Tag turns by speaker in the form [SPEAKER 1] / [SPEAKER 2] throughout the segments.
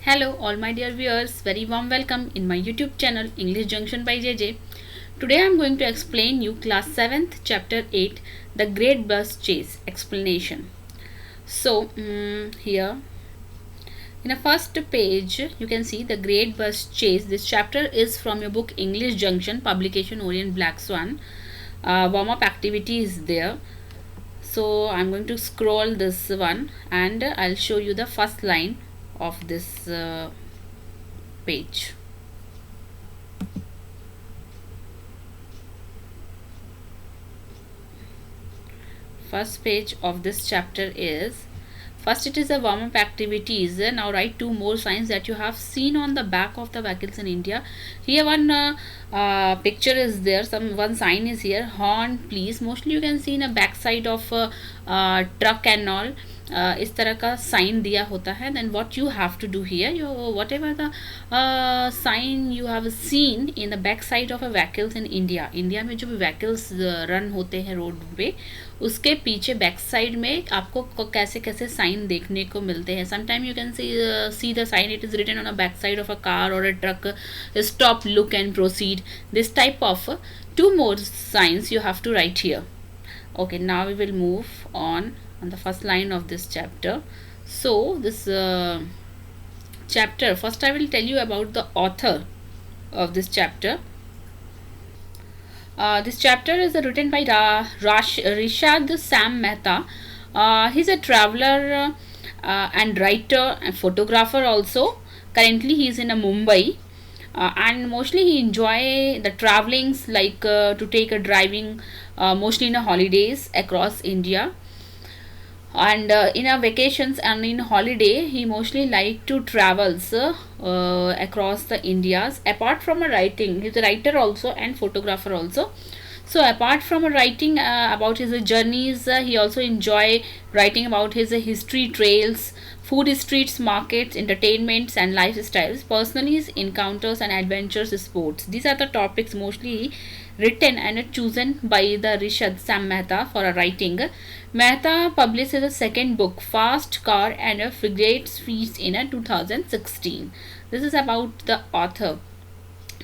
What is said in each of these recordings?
[SPEAKER 1] Hello, all my dear viewers. Very warm welcome in my YouTube channel English Junction by JJ. Today I am going to explain you class 7th chapter 8 The Great Bus Chase explanation. So here in the first page you can see The Great Bus Chase. This chapter is from your book English Junction, publication Orient Black Swan. Warm-up activity is there. So I'm going to scroll this one and I'll show you the first line of this page. First page of this chapter is, first it is a warm-up activities. Now write two more signs that you have seen on the back of the vehicles in India. Here one picture is there, one sign is here, horn please. Mostly you can see in a back side of truck and all. इस तरह का sign दिया होता है. Then what you have to do here, you whatever the sign you have seen in the back side of a vehicles in India. India में जो भी vehicles run होते हैं रोड पे, उसके पीछे बैक साइड में आपको कैसे कैसे साइन देखने को मिलते हैं. Sometime you can see the sign, it is written on a back side of a car और a truck, stop, look and proceed. This type of two more signs you have to write here. Okay, now we will move on the first line of this chapter. So this chapter, first I will tell you about the author of this chapter. This chapter is written by Rishad Sam Mehta. He's a traveler and writer and photographer also. Currently he is in Mumbai. And mostly he enjoy the travelings, like to take a driving mostly in a holidays across India, and in a vacations and in holiday he mostly like to travels across the Indias. Apart from a writing, he's a writer also and photographer also. So apart from writing about his journeys, he also enjoy writing about his history trails, food streets, markets, entertainments and lifestyles, personally his encounters and adventures, sports. These are the topics mostly written and chosen by the Rishad Sam Mehta for a writing. Mehta published his second book, Fast Car and a Frigate's Feast, in 2016. This is about the author,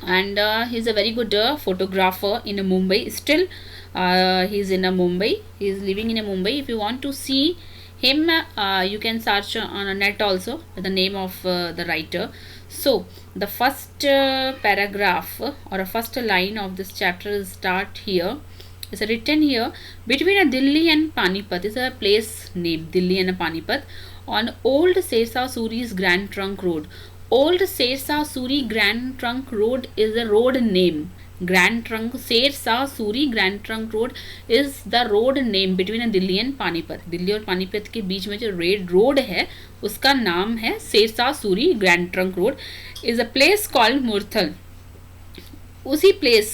[SPEAKER 1] and he's a very good photographer in Mumbai. Still he's in Mumbai, he's living in Mumbai. If you want to see him, you can search on a net also with the name of the writer. So the first paragraph or a first line of this chapter is start here. It's written here, between Delhi and Panipat is a place named Delhi and Panipat, on old Sirsa Suri's Grand Trunk Road. Old Sirsa Suri Grand Trunk Road is a road name. Grand Trunk, Sirsa Suri Grand Trunk Road is the road name between Delhi and Panipat. Delhi और पानीपत के बीच में जो red road है उसका नाम है Sirsa Suri. Grand trunk road is a place called Murthal. उसी place,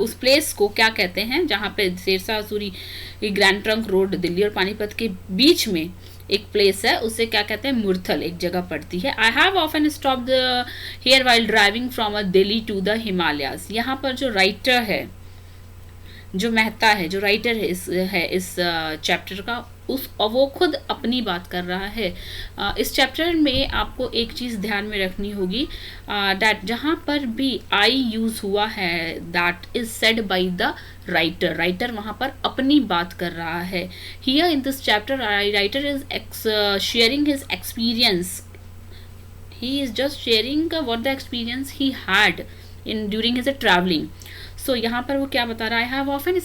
[SPEAKER 1] उस प्लेस को क्या कहते हैं जहाँ पे Sirsa Suri grand trunk road Delhi और पानीपत के बीच में एक प्लेस है, उसे क्या कहते हैं, मुरथल एक जगह पड़ती है. I have often stop the here while driving from a Delhi to the Himalayas. यहाँ पर जो राइटर है, जो मेहता है, जो राइटर है इस चैप्टर का, वो खुद अपनी बात कर रहा है. इस चैप्टर में आपको एक चीज़ ध्यान में रखनी होगी, दैट जहाँ पर भी आई यूज़ हुआ है, that is said by the writer. Writer वहाँ पर अपनी बात कर रहा है. Here in this chapter writer is sharing his experience. He is just sharing what the experience he had in during his travelling. So यहाँ पर वो क्या बता रहा है, I have often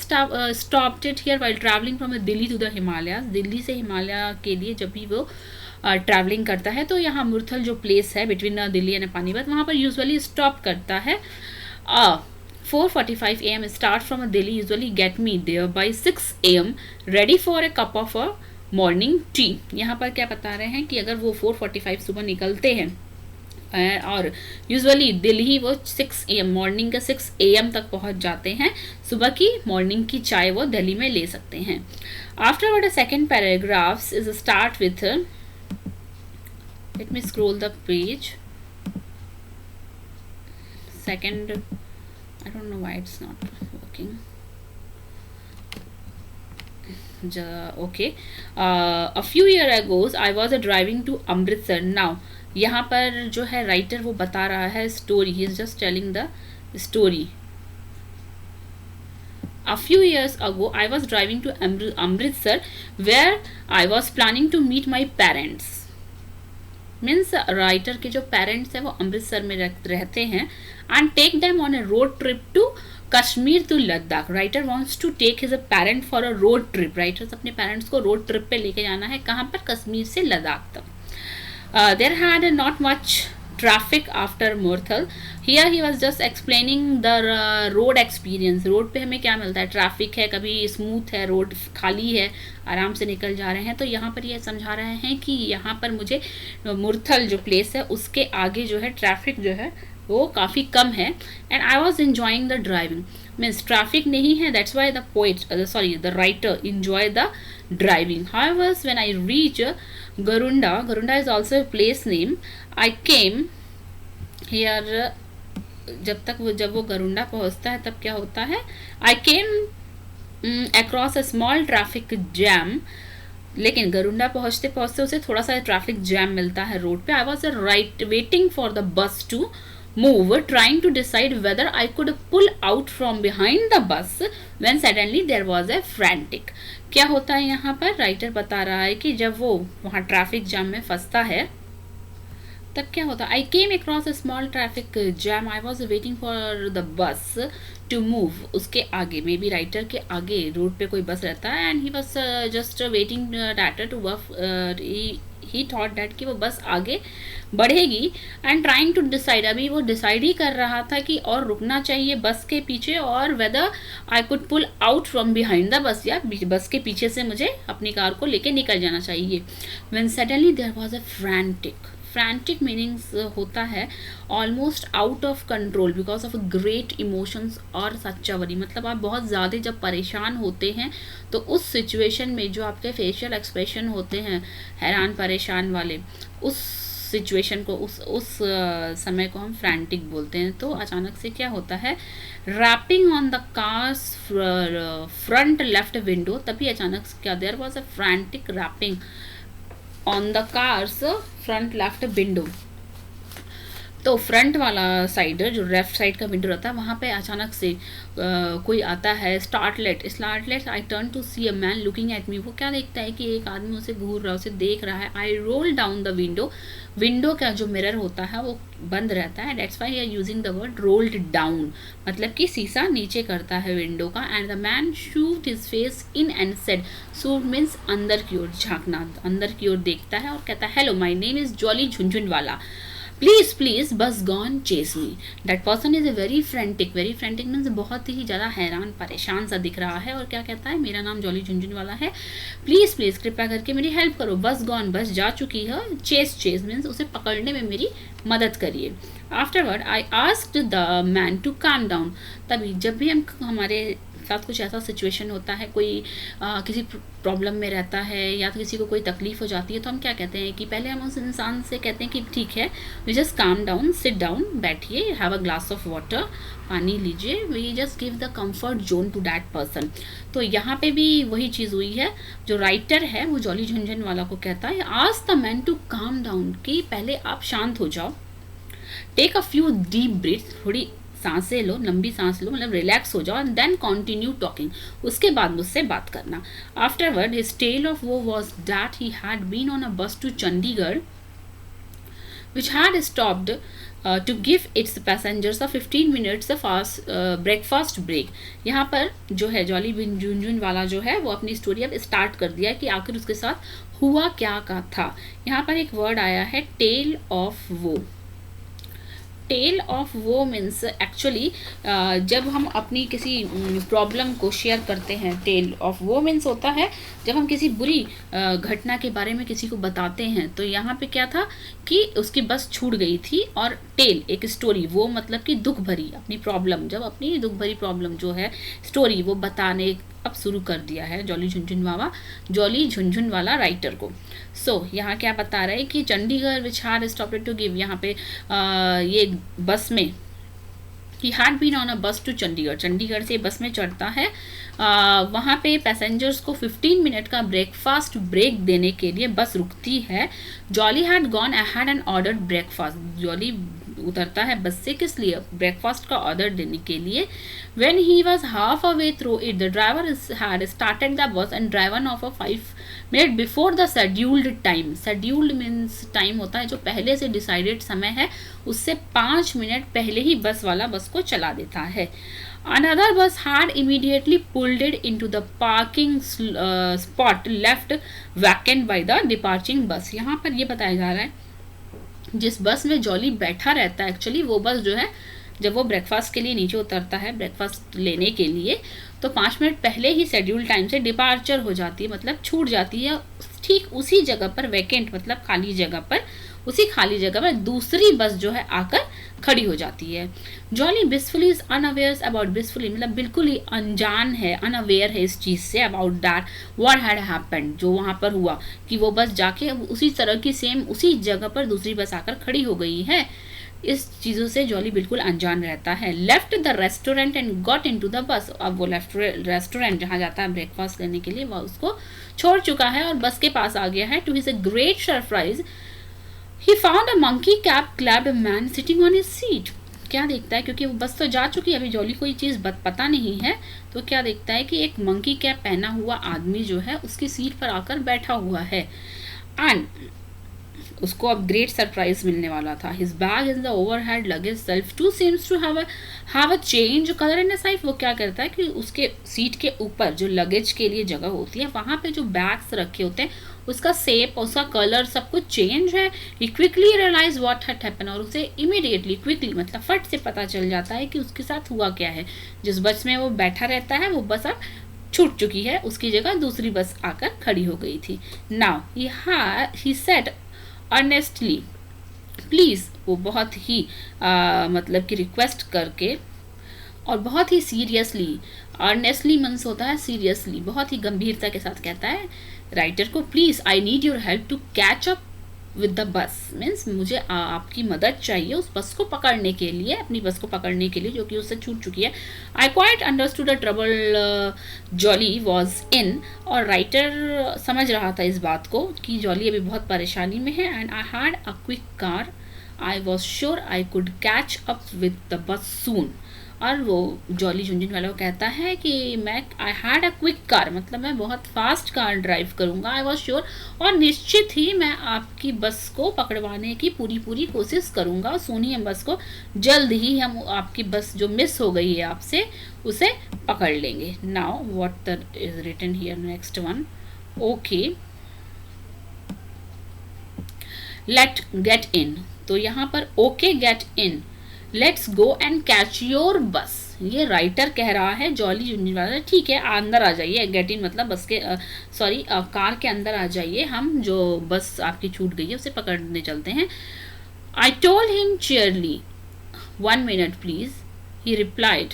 [SPEAKER 1] stopped it here while travelling from Delhi to the Himalayas. Delhi से हिमालय के लिए जब भी वो ट्रैवलिंग करता है तो यहाँ मुरथल जो प्लेस है बिटवीन दिल्ली एंड पानीपत, वहाँ पर यूजुअली स्टॉप करता है. 4:45 AM start from Delhi, usually get me there by 6 AM, ready for a cup of a morning tea. यहाँ पर क्या बता रहे हैं कि अगर वो 4:45 सुबह निकलते हैं और यूजुअली दिल्ली वो 6 AM, मॉर्निंग के 6 AM तक पहुंच जाते हैं. सुबह की मॉर्निंग की चाय वो दिल्ली में ले सकते हैं. Afterward second paragraphs is start with, let me scroll the page. Second, I don't know why it's not working. Okay, a few year agos I was driving to Amritsar. Now यहाँ पर जो है राइटर वो बता रहा है story, he is just telling the story. A few years ago, I was driving to Amritsar, where I was planning to meet my parents. Means writer के जो पेरेंट्स हैं वो अमृतसर में रहते हैं, and take them on a road trip to Kashmir to Ladakh. Writer wants to take his a parent for a road trip. Writers अपने parents को road trip पे लेके जाना है, कहाँ पर? कश्मीर से लद्दाख तक। There had not much traffic after Murthal. Here he was just explaining the road experience. Road पे हमें क्या मिलता है? ट्रैफिक है, कभी स्मूथ है, रोड खाली है, आराम से निकल जा रहे हैं। तो यहाँ पर ये समझा रहे हैं कि यहाँ पर मुझे मुरथल जो प्लेस है उसके आगे जो है ट्रैफिक जो है वो काफ़ी कम है, and I was enjoying the driving. Means traffic नहीं है, that's why the poet the writer enjoy the driving. However when I reach Garunda, Garunda is also a place name. I came here, जब वो गरुंडा पहुंचता है तब क्या होता है? I came across a small traffic jam. लेकिन गरुंडा पहुंचते पहुंचते उसे थोड़ा सा ट्रैफिक जैम मिलता है रोड पे। I was waiting for the bus to move, trying to decide whether I could pull out from behind the bus when suddenly there was a frantic. क्या होता है यहाँ पर? राइटर बता रहा है कि जब वो वहाँ ट्रैफिक जाम में फंसता है तब क्या होता है? I came across a small traffic jam, I was waiting for the bus to move. उसके आगे, मे बी राइटर के आगे रोड पे कोई बस रहता है, and he was just waiting that to he thought that कि वो बस आगे बढ़ेगी, एंड ट्राइंग टू डिसाइड, अभी वो डिसाइड ही कर रहा था कि और रुकना चाहिए बस के पीछे, और whether I could pull out from behind the bus, या बस के पीछे से मुझे अपनी कार को लेके निकल जाना चाहिए। When suddenly there was a frantic. Frantic meanings होता है almost out of control because of great emotions और सच्चा वरी। मतलब आप बहुत ज़्यादा जब परेशान होते हैं तो उस सिचुएशन में जो आपके फेशियल एक्सप्रेशन होते हैं हैरान परेशान वाले, उस सिचुएशन को उस समय को हम फ्रैंटिक बोलते हैं। तो अचानक से क्या होता है? Rapping on the car's front left window, तभी अचानक से क्या? There was a frantic rapping on the car's front left window. तो फ्रंट वाला साइड जो लेफ्ट साइड का विंडो रहता है वहाँ पे अचानक से कोई आता है। Startled I turn to see a man looking at me. वो क्या देखता है कि एक आदमी उसे घूर रहा है, उसे देख रहा है। I roll down the window. Window का जो मिरर होता है वो बंद रहता है, that's why I using the word rolled down, मतलब कि शीशा नीचे करता है विंडो का। And the man shoot his face in and said, shoot means अंदर की ओर झांकना, अंदर की ओर देखता है और कहता है, hello my name is Jolly Jhunjhunwala, please bus gone chase me. That person is very frantic means बहुत ही ज़्यादा हैरान परेशान सा दिख रहा है, और क्या कहता है? मेरा नाम जॉली झुनझुनवाला है, प्लीज़ कृपया करके मेरी हेल्प करो। बस गॉन, बस जा चुकी है, चेस मीन्स उसे पकड़ने में मेरी मदद करिए। Afterward I asked the man to calm down. तभी जब भी हमारे साथ कुछ ऐसा सिचुएशन होता है, कोई किसी प्रॉब्लम में रहता है या तो किसी को कोई तकलीफ हो जाती है, तो हम क्या कहते हैं कि पहले हम उस इंसान से कहते हैं कि ठीक है, we just calm down, sit down, बैठिए, have a glass of water, पानी लीजिए, we just give the comfort zone to that person. तो यहाँ पे भी वही चीज़ हुई है। जो राइटर है वो जॉली झुनझुनवाला को कहता है, ask the man to calm down, कि पहले आप शांत हो जाओ, take a few deep breath, थोड़ी सांसें लो, लंबी सांस लो, मतलब रिलैक्स हो जाओ, एंड देन कंटिन्यू टॉकिंग, उसके बाद मुझसे बात करना। Afterward his tale of woe was that he had been on a bus to Chandigarh which had stopped to give its passengers a 15 minutes fast breakfast break। यहाँ पर जो है जॉली झुनझुनवाला जो है वो अपनी स्टोरी अब स्टार्ट कर दिया कि आखिर उसके साथ हुआ क्या का था। यहाँ पर एक वर्ड आया है टेल ऑफ वो। टेल ऑफ वो मीन्स एक्चुअली जब हम अपनी किसी प्रॉब्लम को शेयर करते हैं, टेल ऑफ वो मीन्स होता है जब हम किसी बुरी घटना के बारे में किसी को बताते हैं। तो यहाँ पे क्या था कि उसकी बस छूट गई थी, और टेल एक स्टोरी, वो मतलब कि दुख भरी अपनी प्रॉब्लम, जब अपनी दुख भरी प्रॉब्लम जो है स्टोरी वो बताने अब शुरू कर दिया है जॉली झुनझुनवाला राइटर को। सो यहाँ क्या बता रहे हैं कि Chandigarh which had stopped to give, यहाँ पे ये बस में he had been on a bus to Chandigarh, Chandigarh से बस में चढ़ता है। वहाँ पे पैसेंजर्स को 15 मिनट का ब्रेकफास्ट ब्रेक देने के लिए बस रुकती है। Jolly had gone ahead and ordered breakfast, jolly उतरता है बस से किस लिए, ब्रेकफास्ट का ऑर्डर देने के लिए। When he was half a way through it the driver had started the bus and driven of a 5 minute before the scheduled time. Scheduled means time होता है जो पहले से डिसाइडेड समय है, उससे 5 मिनट पहले ही बस वाला बस को चला देता है। Another bus had immediately pulled it into the parking spot left vacant by the departing bus। यहाँ पर ये बताया जा रहा है जिस बस में जॉली बैठा रहता है, एक्चुअली वो बस जो है जब वो ब्रेकफास्ट के लिए नीचे उतरता है ब्रेकफास्ट लेने के लिए, तो 5 मिनट पहले ही शेड्यूल टाइम से डिपार्चर हो जाती है, मतलब छूट जाती है। ठीक उसी जगह पर वैकेंट मतलब खाली जगह पर, उसी खाली जगह पर दूसरी बस जो है आकर खड़ी हो जाती है। Jolly blissfully is unaware about, blissfully मतलब बिल्कुल ही अनजान है, अनअवेयर है इस चीज़ से, about that what had happened, जो वहाँ पर हुआ कि वो बस जाके उसी तरह की सेम उसी जगह पर दूसरी बस आकर खड़ी हो गई है। इस चीज़ों से जॉली बिल्कुल अनजान रहता है। Left the restaurant and got into the बस, अब वो रेस्टोरेंट जहाँ जाता है ब्रेकफास्ट करने के लिए, वह उसको छोड़ चुका है और बस के पास आ गया है। To his a great surprise he found a monkey cap clapped man sitting on his seat. क्या देखता है, क्योंकि वो बस तो जा चुकी है, अभी जॉली कोई चीज़ पता नहीं है, तो क्या देखता है कि एक मंकी कैप पहना हुआ आदमी जो है उसकी सीट पर आकर बैठा हुआ है। एंड उसको अब ग्रेट सरप्राइज मिलने वाला था। His bag in the overhead luggage shelf to seems to have a change colour inside. वो क्या करता है कि उसके सीट के ऊपर जो लगेज के लिए जगह होती है वहाँ पे जो बैग्स रखे होते हैं उसका शेप, उसका कलर सब कुछ चेंज है। He quickly realize what had happen, और उसे इमीडिएटली क्विकली मतलब फट से पता चल जाता है कि उसके साथ हुआ क्या है। जिस बस में वो बैठा रहता है वो बस अब छूट चुकी है, उसकी जगह दूसरी बस आकर खड़ी हो गई थी। Now he said earnestly please, वो बहुत ही मतलब कि रिक्वेस्ट करके और बहुत ही सीरियसली, अर्नेस्टली मीन्स होता है सीरियसली, बहुत ही गंभीरता के साथ कहता है राइटर को, please I need your help to catch up with the bus, means मुझे आपकी मदद चाहिए उस बस को पकड़ने के लिए, अपनी बस को पकड़ने के लिए जो कि उससे छूट चुकी है। I quite understood the trouble jolly was in, और राइटर समझ रहा था इस बात को कि जॉली अभी बहुत परेशानी में है। And I had a quick car, I was sure I could catch up with the bus soon. और वो जॉली झुंझुन वाला वो कहता है कि आई हैड अ क्विक कार, मतलब मैं बहुत फास्ट कार ड्राइव करूँगा। आई वॉज श्योर, और निश्चित ही मैं आपकी बस को पकड़वाने की पूरी कोशिश करूँगा। सुनिए बस को, जल्द ही हम आपकी बस जो मिस हो गई है आपसे उसे पकड़ लेंगे। Now what the is written here next one, okay let get in, तो यहाँ पर okay get in, let's go and catch your bus, ये राइटर कह रहा है जॉली झुंझुन वाला, ठीक है अंदर आ जाइए, गेट इन मतलब बस के कार के अंदर आ जाइए, हम जो बस आपकी छूट गई है उसे पकड़ने चलते हैं। I told him cheerily 1 minute please, he replied,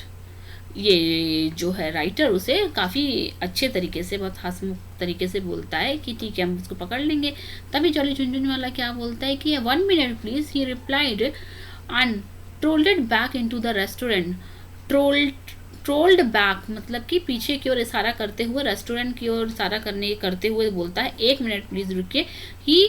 [SPEAKER 1] ये जो है राइटर उसे काफ़ी अच्छे तरीके से, बहुत हंसमुख तरीके से बोलता है कि ठीक है हम उसको पकड़ लेंगे। तभी जॉली झुंझुन वाला क्या बोलता है कि 1 minute please, he replied and trolled back into the restaurant. Trolled back मतलब कि पीछे की ओर इशारा करते हुए, रेस्टोरेंट की ओर इशारा करते हुए बोलता है 1 मिनट प्लीज रुकिए। ही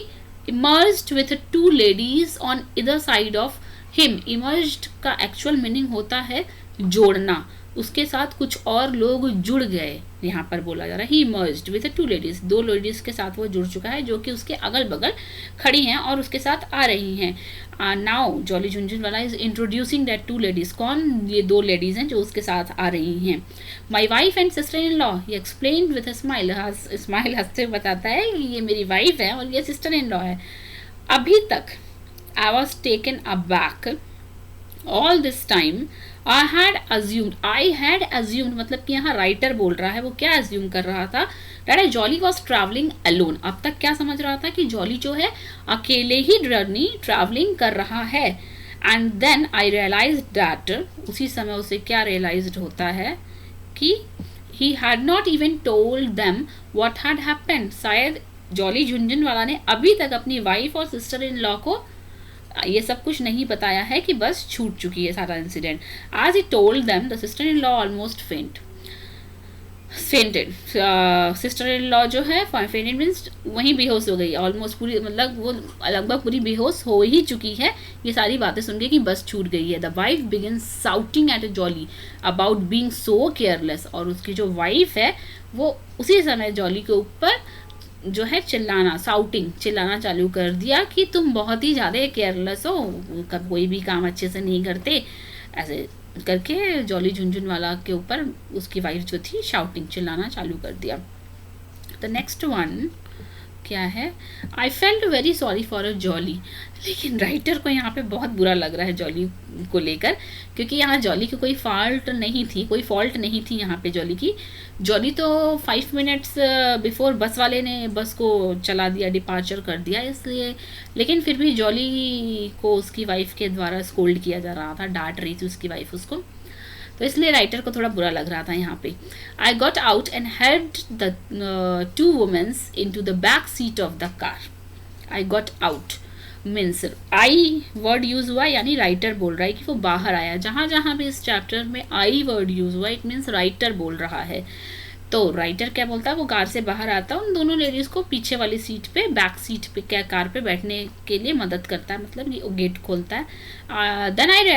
[SPEAKER 1] इमर्ज्ड विथ 2 लेडीज ऑन इधर साइड ऑफ हिम। इमर्ज्ड का एक्चुअल मीनिंग होता है जोड़ना, उसके साथ कुछ और लोग जुड़ गए, यहाँ पर बोला जा रहा है ही इमर्ज्ड विथ 2 लेडीज, 2 लेडीज के साथ वो जुड़ चुका है जो कि उसके अगल बगल खड़ी हैं और उसके साथ आ रही हैं। नाउ जॉली झुंझुन वाला इज इंट्रोड्यूसिंग दैट 2 लेडीज, कौन ये 2 लेडीज हैं जो उसके साथ आ रही हैं। My wife and sister in law, he explain with a smile, smile हंसते हुए बताता है कि ये मेरी वाइफ है और ये सिस्टर इन लॉ है। अभी तक I was taken a back, all this time I had assumed मतलब कि यहाँ राइटर बोल रहा है, वो क्या अज्यूम कर रहा था, that jolly was travelling alone. अब तक क्या समझ रहा था कि जॉली जो है अकेले ही जर्नी ट्रैवलिंग कर रहा है। And then I realise that, उसी समय उसे क्या रियलाइज होता है कि he had not even told them what had happened. शायद जॉली झुंझुन वाला ने अभी तक अपनी वाइफ और सिस्टर इन लॉ को ये सब कुछ नहीं बताया है कि बस छूट चुकी है सारा इंसिडेंट. आज he told them the sister in law almost fainted. Sister in law जो है फेंटेड मीन्स वहीं बेहोश हो गई ऑलमोस्ट पूरी, मतलब वो लगभग पूरी बेहोश हो ही चुकी है ये सारी बातें सुन के कि बस छूट गई है. The wife begin shouting at Jolly about being so careless. और उसकी जो वाइफ है वो उसी समय जॉली के ऊपर जो है चिल्लाना चालू कर दिया कि तुम बहुत ही ज़्यादा केयरलेस हो, कब कोई भी काम अच्छे से नहीं करते, ऐसे करके जॉली झुनझुन वाला के ऊपर उसकी वाइफ जो थी चिल्लाना चालू कर दिया. द नेक्स्ट वन क्या है, I felt very sorry for a jolly. लेकिन राइटर को यहाँ पे बहुत बुरा लग रहा है जॉली को लेकर, क्योंकि यहाँ जॉली की कोई फॉल्ट नहीं थी यहाँ पे जॉली की. जॉली तो 5 मिनट्स बिफोर बस वाले ने बस को चला दिया, डिपार्चर कर दिया इसलिए. लेकिन फिर भी जॉली को उसकी वाइफ के द्वारा स्कोल्ड किया जा रहा था, डांट रही थी उसकी वाइफ उसको, तो इसलिए राइटर को थोड़ा बुरा लग रहा था यहाँ पे. I got out and helped the 2 womens into the back seat of the car. I got out means I word use हुआ, यानी राइटर बोल रहा है कि वो बाहर आया. जहाँ जहाँ भी इस चैप्टर में आई वर्ड यूज हुआ इट मीन्स राइटर बोल रहा है. तो राइटर क्या बोलता है, वो कार से बाहर आता है, उन दोनों लेडीज को पीछे वाली सीट पे, बैक सीट पे, क्या कार पे बैठने के लिए मदद करता है, मतलब ये गेट खोलता है. Then I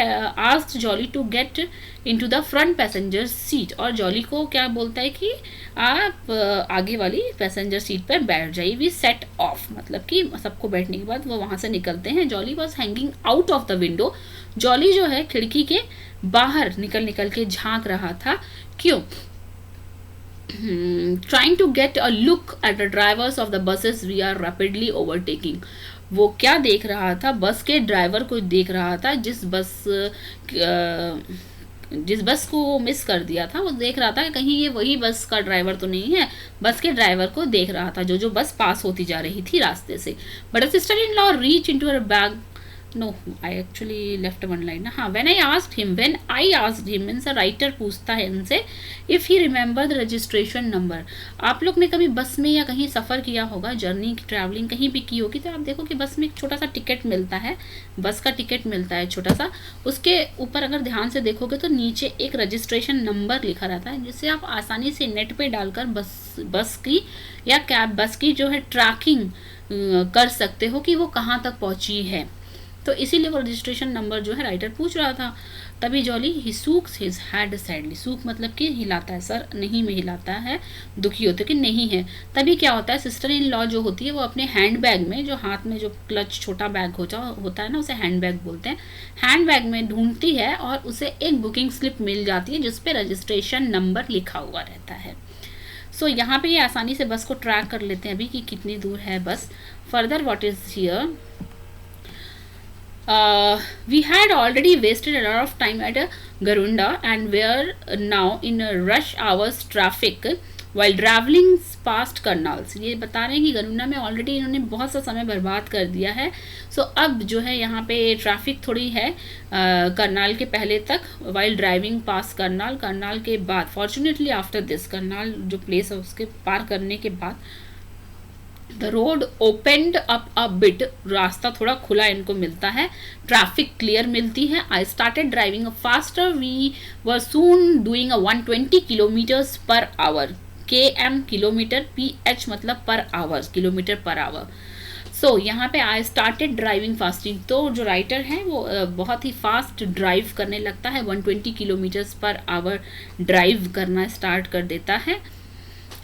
[SPEAKER 1] asked Jolly to get into the front passenger seat. और जॉली को क्या बोलता है कि आप आगे वाली पैसेंजर सीट पर बैठ जाइए. वी सेट ऑफ, मतलब कि सबको बैठने के बाद वो वहाँ से निकलते हैं. Jolly was hanging out of the window. Jolly जो है खिड़की के बाहर निकल के झांक रहा था. क्यों? trying to get a look at the drivers of the buses we are rapidly overtaking. वो क्या देख रहा था, बस के ड्राइवर को देख रहा था, जिस बस को वो मिस कर दिया था वो देख रहा था कि कहीं ये वही बस का ड्राइवर तो नहीं है. बस के ड्राइवर को देख रहा था जो बस पास होती जा रही थी रास्ते से. But sister in law reach into her bag. No, I actually left one line. हाँ, when I asked him means a writer पूछता है इनसे if he remember the registration number. आप लोग ने कभी बस में या कहीं सफ़र किया होगा, जर्नी ट्रैवलिंग कहीं भी की होगी, तो आप देखो कि बस में एक छोटा सा टिकट मिलता है, बस का टिकट मिलता है छोटा सा. उसके ऊपर अगर ध्यान से देखोगे तो नीचे एक रजिस्ट्रेशन नंबर लिखा रहता है, जिससे आप आसानी से नेट पे डालकर बस की या कैब बस की जो है ट्रैकिंग कर सकते हो कि वो कहाँ तक पहुँची है. तो इसीलिए वो रजिस्ट्रेशन नंबर जो है राइटर पूछ रहा था. तभी जॉली ही सूक्स हिज हेड सैडली. सूक मतलब कि हिलाता है, सर नहीं में हिलाता है, दुखी होते कि नहीं है. तभी क्या होता है, सिस्टर इन लॉ जो होती है वो अपने हैंड बैग में, जो हाथ में जो क्लच छोटा बैग होता है ना, उसे हैंड बैग बोलते हैं, हैंड बैग में ढूंढती है और उसे एक बुकिंग स्लिप मिल जाती है जिसपे रजिस्ट्रेशन नंबर लिखा हुआ रहता है. सो यहाँ पे ये आसानी से बस को ट्रैक कर लेते हैं अभी कि कितनी दूर है बस. Further what is here, we had already wasted a lot of time at Garunda and were now in a rush hours traffic while traveling past Karnals. ये बता रहे हैं कि गरुंडा में ऑलरेडी इन्होंने बहुत सा समय बर्बाद कर दिया है. सो अब जो है यहाँ पे ट्रैफिक थोड़ी है करनाल के पहले तक, while driving past करनाल के बाद, फॉर्चुनेटली आफ्टर दिस, करनाल जो प्लेस है उसके पार करने के बाद the road opened up a bit, रास्ता थोड़ा खुला इनको मिलता है, ट्रैफिक क्लियर मिलती है. I started driving faster, we were soon doing 120 kilometres per hour. km kilometre, ph मतलब per hour, kilometre per hour. So यहाँ पे आई स्टार्टेड ड्राइविंग फास्टिंग, तो जो राइटर है वो बहुत ही फास्ट ड्राइव करने लगता है, 120 किलोमीटर्स पर आवर ड्राइव करना स्टार्ट कर देता है.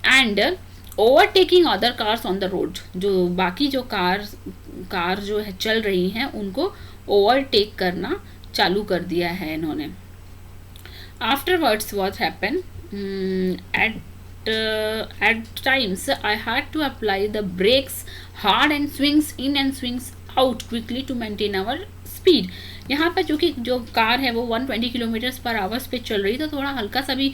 [SPEAKER 1] And overtaking other cars on the road, जो बाकी जो कार जो है चल रही हैं उनको ओवरटेक करना चालू कर दिया है इन्होंने. Afterwards what happen, at times I had to apply the brakes hard and swings in and swings out quickly to maintain our speed. यहाँ पर चूँकि जो कार है वो 120 किलोमीटर्स पर आवर्स पे चल रही, तो थोड़ा हल्का सा भी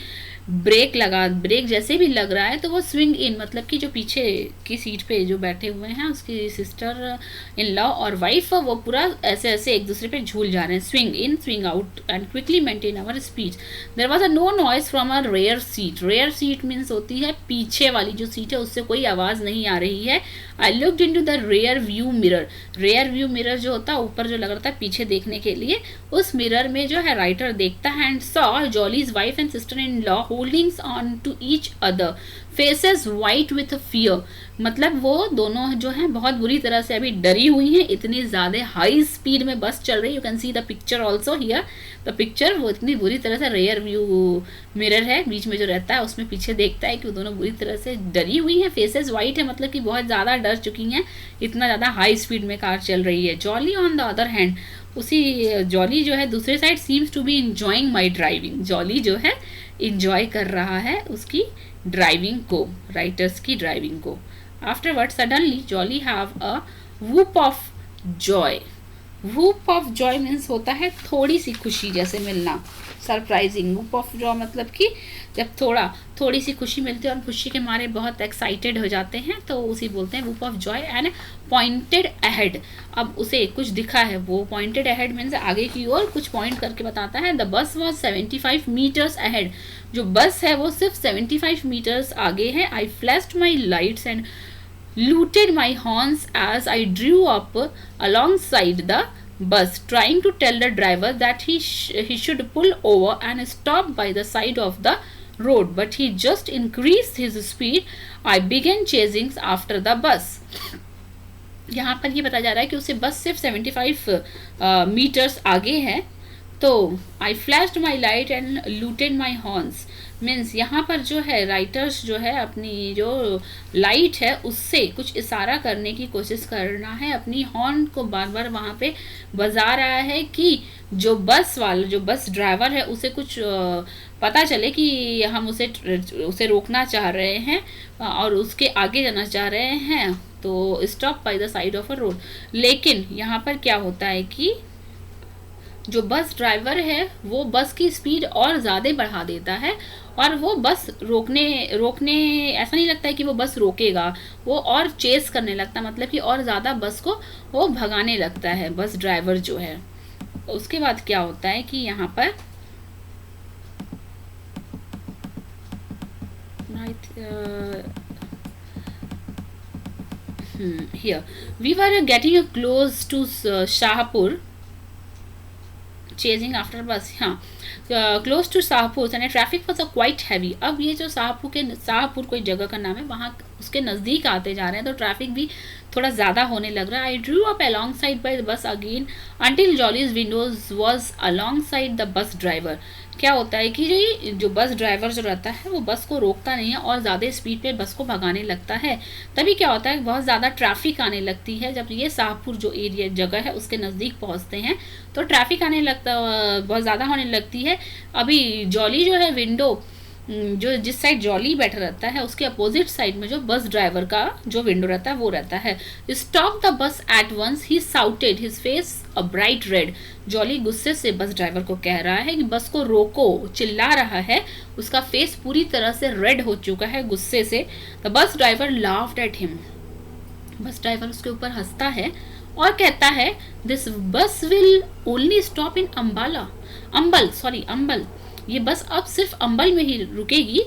[SPEAKER 1] ब्रेक जैसे भी लग रहा है तो वो स्विंग इन, मतलब कि जो पीछे की सीट पे जो बैठे हुए हैं उसकी सिस्टर इन लॉ और वाइफ, वो पूरा ऐसे एक दूसरे पे झूल जा रहे हैं. Swing in swing out and quickly maintain our speed. There was a no noise from a rear seat. Rear seat means होती है पीछे वाली जो सीट है, उससे कोई आवाज़ नहीं आ रही है. I looked into the rear view mirror. Rear view mirror जो होता है ऊपर जो लग रहा था पीछे देखने के लिए, उस मिरर में जो है राइटर देखता है and saw Jolly's wife and sister in law holdings on to each other, faces white with fear. मतलब वो दोनों जो हैं बहुत बुरी तरह से अभी डरी हुई हैं, इतनी ज़्यादा हाई स्पीड में बस चल रही है। You can see the picture also here, the picture. वो इतनी बुरी तरह से, रेयर व्यू मिरर है बीच में जो रहता है उसमें पीछे देखता है कि वो दोनों बुरी तरह से डरी हुई हैं। फेसेस वाइट है मतलब कि बहुत ज़्यादा डर चुकी हैं, इतना ज़्यादा हाई स्पीड में कार चल रही है। Jolly on the other hand, उसी जॉली जो है दूसरे side seems to be enjoying my driving. Jolly जो है इंजॉय कर रहा है उसकी ड्राइविंग को, राइटर्स की ड्राइविंग को। Afterward suddenly jolly have a whoop of Joy. Whoop of Joy means होता है थोड़ी सी खुशी जैसे मिलना, सरप्राइजिंग। वूप ऑफ जॉय मतलब कि जब थोड़ी सी खुशी मिलती है और खुशी के मारे बहुत एक्साइटेड हो जाते हैं तो उसी बोलते हैं whoop of Joy. And pointed ahead, अब उसे कुछ दिखा है, वो पॉइंटेड अहेड मीन्स आगे की ओर कुछ पॉइंट करके बताता है। The bus was 75 metres ahead, जो बस है वो सिर्फ 75 मीटर्स आगे है। I flashed my lights and looted my horns as I drew up alongside the bus, trying to tell the driver that he should pull over and stop by the side of the road, but he just increased his speed. I began chasing after the bus. यहाँ पर ये बताया जा रहा है कि उसे बस सिर्फ 75 मीटर्स आगे है। तो I flashed my light and looted my horns means यहाँ पर जो है राइटर्स जो है अपनी जो लाइट है उससे कुछ इशारा करने की कोशिश करना है, अपनी हॉर्न को बार बार वहाँ पे बजा रहा है कि जो बस ड्राइवर है उसे कुछ पता चले कि हम उसे रोकना चाह रहे हैं और उसके आगे जाना चाह रहे हैं, तो stop by the side of a road. लेकिन यहाँ पर क्या होता है कि जो बस ड्राइवर है वो बस की स्पीड और ज़्यादा बढ़ा देता है और वो बस रोकने ऐसा नहीं लगता है कि वो बस रोकेगा, वो और चेस करने लगता है, मतलब कि और ज़्यादा बस को वो भगाने लगता है बस ड्राइवर जो है। उसके बाद क्या होता है कि यहाँ पर here we were getting close to Shahpur, chasing after bus, हाँ close to Shahpur and traffic was quite heavy. अब ये जो शाहपुर कोई जगह का नाम है, वहाँ उसके नज़दीक आते जा रहे हैं तो ट्रैफिक भी थोड़ा ज़्यादा होने लग रहा है। I drew up alongside by the bus again until Jolly's windows was alongside the bus driver. क्या होता है कि जो बस ड्राइवर जो रहता है वो बस को रोकता नहीं है और ज़्यादा स्पीड पे बस को भगाने लगता है। तभी क्या होता है बहुत ज़्यादा ट्रैफिक आने लगती है। जब ये शाहपुर जो एरिया जगह है उसके नज़दीक पहुँचते हैं तो ट्रैफिक आने लगता बहुत ज़्यादा होने लगती है। अभी जॉली जो है विंडो जो जिस साइड जॉली बैठा रहता है उसके अपोजिट साइड में जो बस ड्राइवर का जो विंडो रहता है वो रहता है। Stop the bus at once he shouted his face a bright red. Jolly गुस्से से बस ड्राइवर को कह रहा है कि बस को रोको, चिल्ला रहा है, उसका फेस पूरी तरह से रेड हो चुका है गुस्से से। The bus driver laughed at him, bus driver उसके ऊपर हंसता है और कहता है दिस बस विल ओनली स्टॉप इन अंबल, ये बस अब सिर्फ अंबल में ही रुकेगी।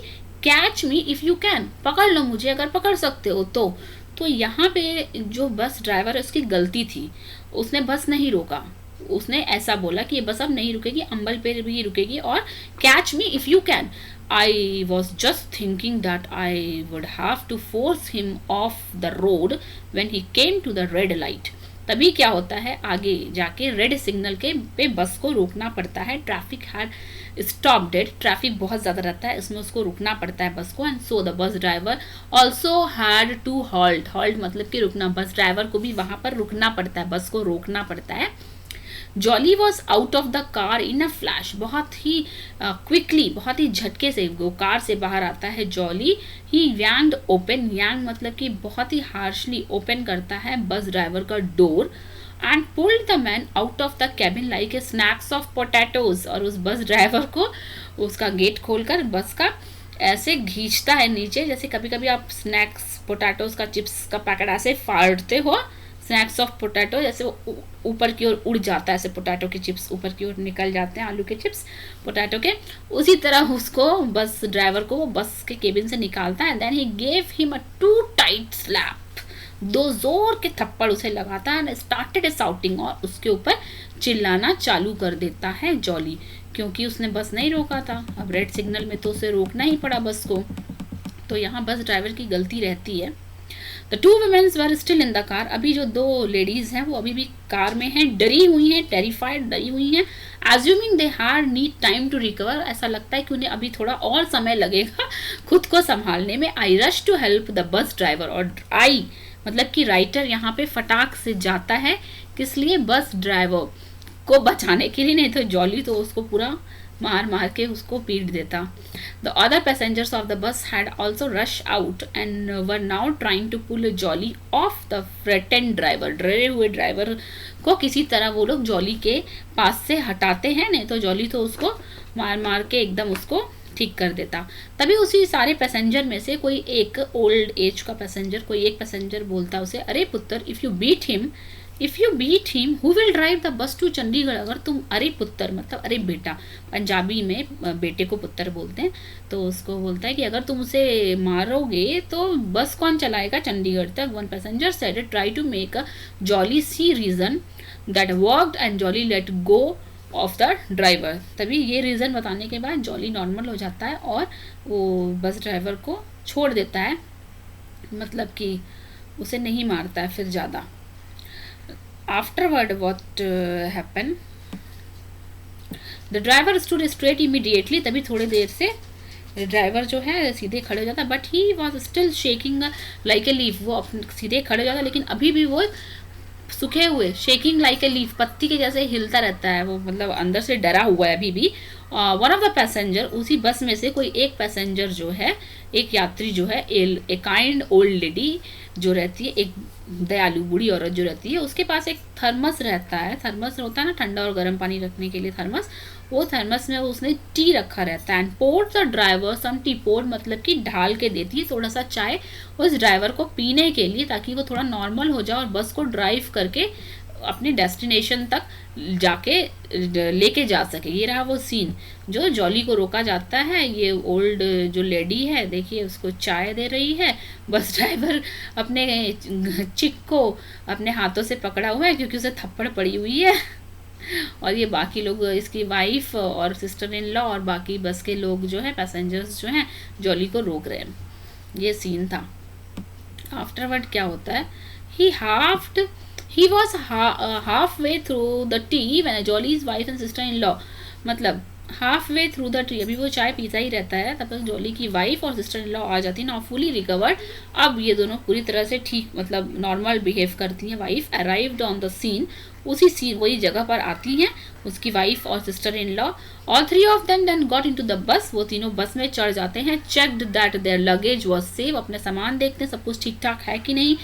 [SPEAKER 1] Catch me if you can, पकड़ लो मुझे अगर पकड़ सकते हो तो यहाँ पे जो बस ड्राइवर है उसकी गलती थी, उसने बस नहीं रोका, उसने ऐसा बोला कि ये बस अब नहीं रुकेगी, अंबल पे भी रुकेगी और catch me if you can. I was just thinking that I would have to force him off the road when he came to the red light. तभी क्या होता है आगे जाके रेड सिग्नल के पे बस को रोकना पड़ता है। Traffic had stop dead, traffic बहुत ज़्यादा रहता है, इसमें उसको रुकना पड़ता है बस को। And so the bus driver also had to halt मतलब कि रुकना, बस ड्राइवर को भी वहाँ पर रुकना पड़ता है, बस को रोकना पड़ता है। Jolly was out of the car in a flash, बहुत ही क्विकली, बहुत ही झटके से वो कार से बाहर आता है जॉली। ही यांग्ड ओपन, यांग मतलब कि बहुत ही हार्शली ओपन करता है बस ड्राइवर का door and pulled the man out of the cabin like a snacks of potatoes. और उस बस ड्राइवर को उसका गेट खोलकर बस का ऐसे खींचता है नीचे, जैसे कभी कभी आप स्नैक्स पोटैटोज का चिप्स का पैकेट ऐसे फाड़ते हो, स्नैक्स ऑफ पोटैटो, जैसे वो ऊपर की ओर उड़ जाता है, ऐसे पोटैटो के चिप्स ऊपर की ओर निकल जाते हैं, आलू के चिप्स पोटैटो के, उसी तरह उसको बस ड्राइवर को वो बस के केबिन से निकालता है। Then he gave him a two tight slap, दो जोर के थप्पड़ उसे लगाता है, स्टार्टेड शाउटिंग, और उसके ऊपर चिल्लाना चालू कर देता है जॉली, क्योंकि उसने बस नहीं रोका था। अब रेड सिग्नल में तो उसे रोकना ही पड़ा बस को, तो यहाँ बस ड्राइवर की गलती रहती है। The two womens were still in the car, अभी जो दो लेडीज हैं वो अभी भी कार में हैं, डरी हुई हैं, टेरिफाइड, डरी हुई हैं। Assuming they had need time to recover, ऐसा लगता है कि उन्हें अभी थोड़ा और समय लगेगा खुद को संभालने में। I rush to help the bus driver, और आई मतलब कि राइटर यहाँ पे फटाक से जाता है, किस लिए, बस ड्राइवर को बचाने के लिए, नहीं तो जॉली तो उसको पूरा मार मार के उसको पीट देता। The other passengers of the bus had also rush out and were now trying to pull Jolly off the frightened driver, डरे हुए ड्राइवर को किसी तरह वो लोग जॉली के पास से हटाते हैं, नहीं तो जॉली तो उसको मार मार के एकदम उसको ठीक कर देता। तभी उसी सारे पैसेंजर में से कोई एक ओल्ड एज का पैसेंजर, कोई एक पैसेंजर बोलता उसे, अरे पुत्र, if you beat him who will drive the bus to Chandigarh, अगर तुम, अरे पुत्र मतलब अरे बेटा, पंजाबी में बेटे को पुत्र बोलते हैं, तो उसको बोलता है कि अगर तुम उसे मारोगे तो बस कौन चलाएगा चंडीगढ़ तक। One passenger said try to make a Jolly see reason that worked and Jolly let go of the driver, तभी ये रीज़न बताने के बाद जॉली नॉर्मल हो जाता है और वो बस ड्राइवर को छोड़ देता है, मतलब कि उसे नहीं मारता है फिर ज़्यादा। Afterward what happen, the driver stood straight immediately, तभी थोड़ी देर से ड्राइवर जो है सीधे खड़े हो जाता, but he was still shaking like a leaf, वो सीधे खड़े हो जाता लेकिन अभी भी वो सूखे हुए, शेकिंग लाइक ए लीफ, पत्ती के जैसे हिलता रहता है वो, मतलब अंदर से डरा हुआ है अभी भी। वन ऑफ द पैसेंजर, उसी बस में से कोई एक पैसेंजर जो है, एक यात्री जो है, ए काइंड ओल्ड लेडी जो रहती है, एक दयालु बूढ़ी औरत जो रहती है, उसके पास एक थर्मस रहता है, थर्मस होता है ना ठंडा और गर्म पानी रखने के लिए थर्मस, वो थर्मस में उसने टी रखा रहता है। And pour the driver some tea, pour मतलब कि ढाल के देती है थोड़ा सा चाय उस ड्राइवर को पीने के लिए, ताकि वो थोड़ा नॉर्मल हो जाए और बस को ड्राइव करके अपने डेस्टिनेशन तक जाके लेके जा सके। ये रहा वो सीन, जो जॉली को रोका जाता है, ये ओल्ड जो लेडी है देखिए उसको चाय दे रही है, बस ड्राइवर अपने चिक को अपने हाथों से पकड़ा हुआ है क्योंकि उसे थप्पड़ पड़ी हुई है, और ये बाकी लोग, इसकी वाइफ और सिस्टर इन लॉ और बाकी बस के लोग जो है, पैसेंजर्स जो हैं, जॉली को रोक रहे हैं। ये सीन था। आफ्टरवर्ड क्या होता है, he was halfway through the tea when Jolly's wife and sister-in-law, मतलब halfway through the tea, अभी वो चाय पीता ही रहता है, तब तक जॉली की वाइफ और सिस्टर इन लॉ आ जाती है, नाउ फुली रिकवर्ड, अब ये दोनों पूरी तरह से ठीक, मतलब नॉर्मल बिहेव करती हैं। Wife arrived on the scene, उसी सीन वही जगह पर आती हैं उसकी वाइफ और sister in law. All three of them then got into the bus, वो तीनों बस में चढ़ जाते हैं। Checked that their luggage was safe, अपने सामान देखते हैं सब कुछ ठीक ठाक है कि नहीं।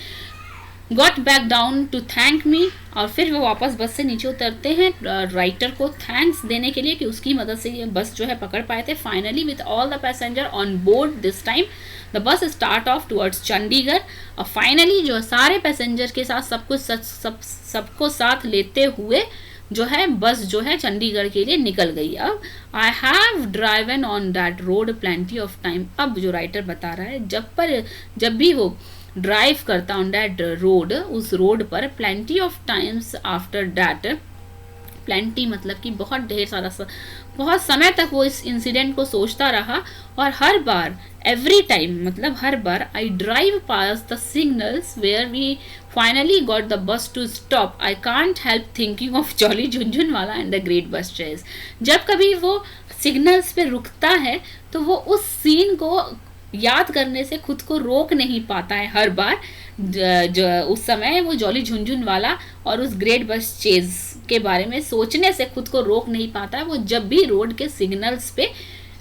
[SPEAKER 1] Got back down to thank me, और फिर वो वापस बस से नीचे उतरते हैं राइटर को थैंक्स देने के लिए कि उसकी मदद से ये बस जो है पकड़ पाए थे। Finally with all the passenger on board this time the bus start of towards Chandigarh, और फाइनली जो सारे पैसेंजर के साथ सबको साथ लेते हुए जो है बस जो है चंडीगढ़ के लिए निकल गई। अब I have driven on that road plenty of time, अब जो राइटर बता रहा है जब भी वो ड्राइव करता ऑन दैट रोड, उस रोड पर plenty of times after that, plenty मतलब कि बहुत ढेर सारा बहुत समय तक वो इस इंसिडेंट को सोचता रहा, और हर बार एवरी टाइम मतलब हर बार I drive pass the signals where we finally got the bus to stop, I can't help thinking of jolly Jhunjhunwala and the great बस चेज। जब कभी वो सिग्नल्स पे रुकता है तो वो उस सीन को याद करने से खुद को रोक नहीं पाता है। हर बार उस समय वो जॉली झुनझुनवाला और उस ग्रेट बस चेज के बारे में सोचने से खुद को रोक नहीं पाता है। वो जब भी रोड के सिग्नल्स पे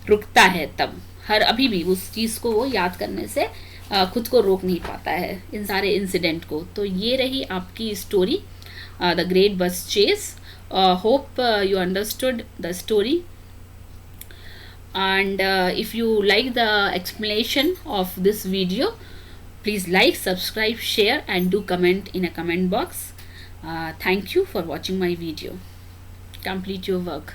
[SPEAKER 1] रुकता है तब अभी भी उस चीज़ को वो याद करने से खुद को रोक नहीं पाता है इन सारे इंसिडेंट को। तो ये रही आपकी स्टोरी द ग्रेट बस chase. Hope you understood the story, and if you like the explanation of this video, please like, subscribe, share and do comment in a comment box. Thank you for watching my video. Complete your work.